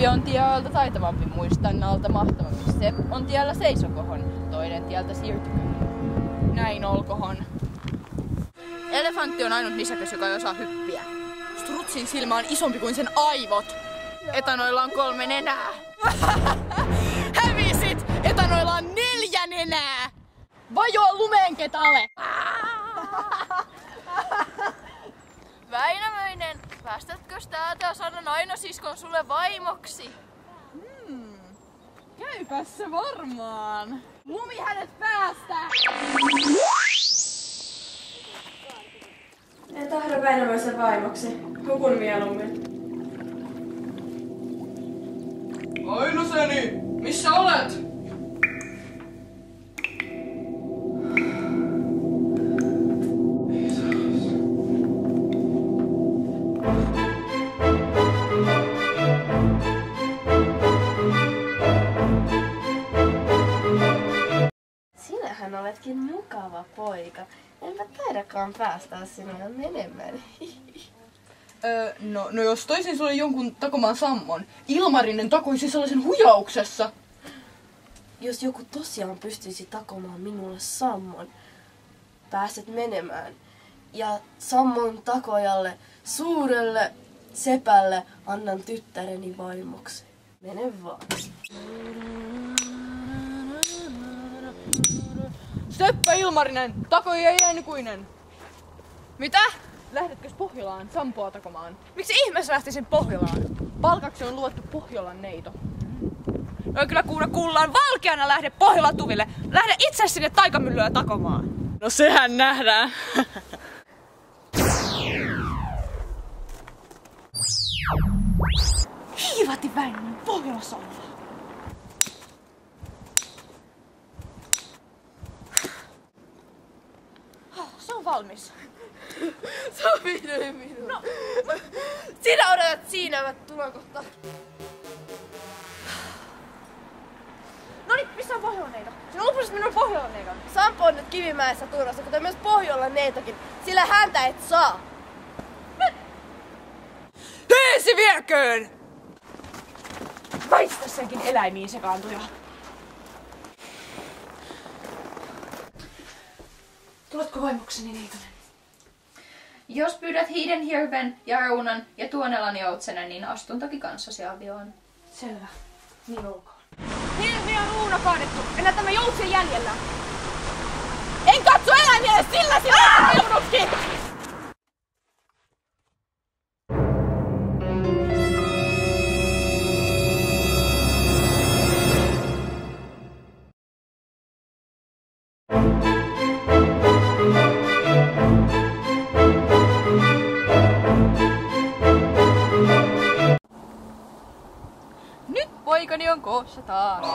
Seppi on tiealta taitavampi, muistan alta mahtavampi. Sepp on tiellä seisokohon, toinen tieltä siirtyköön. Näin olkohon. Elefantti on ainut nisäkäs, joka ei osaa hyppiä. Strutsin silmä on isompi kuin sen aivot. Etanoilla on 3 nenää. Hävisit! Etanoilla on 4 nenää! Vajoa lumeen ketale! Väinämöinen, päästätkös täältä ja sanon aina siskon sulle vaimoksi? Käypäs se varmaan. Lumi hänet päästää! En tahdo Väinämöisen vaimoksi. Hukun mieluummin. Ainoseni, missä olet? Sinähän oletkin mukava poika. Enpä taidakaan päästää sinua menemään. No jos toisin sulle jonkun takomaan sammon, Ilmarinen takoisi sellaisen hujauksessa. Jos joku tosiaan pystyisi takomaan minulle sammon, pääset menemään. Ja sammon takojalle, suurelle sepälle annan tyttäreni vaimoksi. Mene vaan. Seppä Ilmarinen, takoi ei ikuinen. Mitä? Lähdetkö Pohjolaan sampoa takomaan? Miksi ihmeessä lähtisin Pohjolaan? Palkaksi on luvattu Pohjolan neito. No kyllä kuullaan valkeana lähde Pohjolan tuville. Lähde itse sinne taikamyllyä takomaan. No sehän nähdään. Hiivatti Väinämöinen, Pohjolassa ollaan. Se on valmis. Se on vihdoin minun. No. Sinä odotat siinä, mä tulen kohta. Noniin, missä on Pohjolan neito? Sinä lupasit minulle Pohjolan neiton. Sampo on nyt Kivimäessä turvassa, kuten myös Pohjolan neitokin, sillä häntä et saa. Heesi vieköön! Väistä senkin eläimiin sekaantuja. Tuletko vaimokseni neitonen? Jos pyydät hiiden, hirven ja reunan ja tuonelan joutsenen, niin astun toki kanssasi avioon. Selvä. Niin olkoon. Hirvi ja ruuna kaadettu. Enää tämä joutsen jäljellä. En katso eläimiä, sillä sinä reunutkin! Poikani on koossa taas.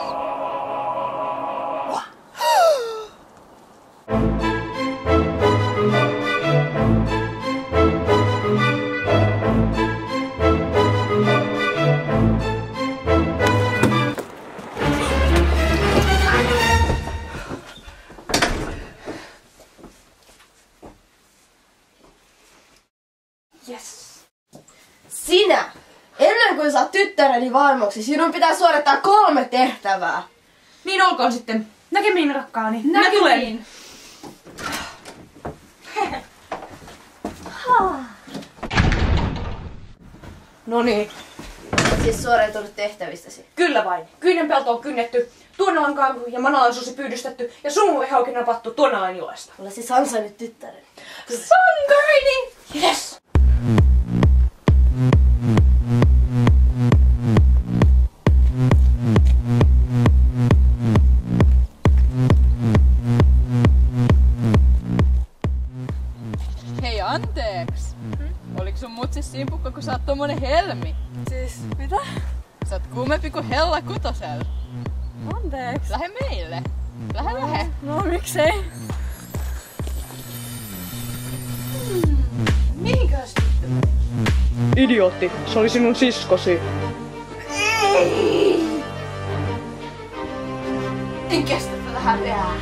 Yes. Sinä! Ennen kuin saat tyttäreni vaimoksi, sinun pitää suorittaa 3 tehtävää. Niin olkoon sitten. Näkemiin rakkaani. Minä tulen. Noniin. Siis suoriutunut tehtävistäsi. Kyllä vain. Kyynenpelto on kynnetty, Tuonelan kaivu ja Manalan susi pyydystetty ja sumuvehokin napattu Tuonelan joesta. Olen siis ansainnut tyttären. Sankarini! Yes! Hei, anteeks. Oliko sun mutsis simpukka, kun sä oot tommonen helmi? Siis, mitä? Sä oot kuumempi kuin Hella Kutosel. Anteeks. Lähde meille. Lähde. No miksei? Mihinkäs tyttö? Idiootti, se oli sinun siskosi. En kestä tätä häpeää.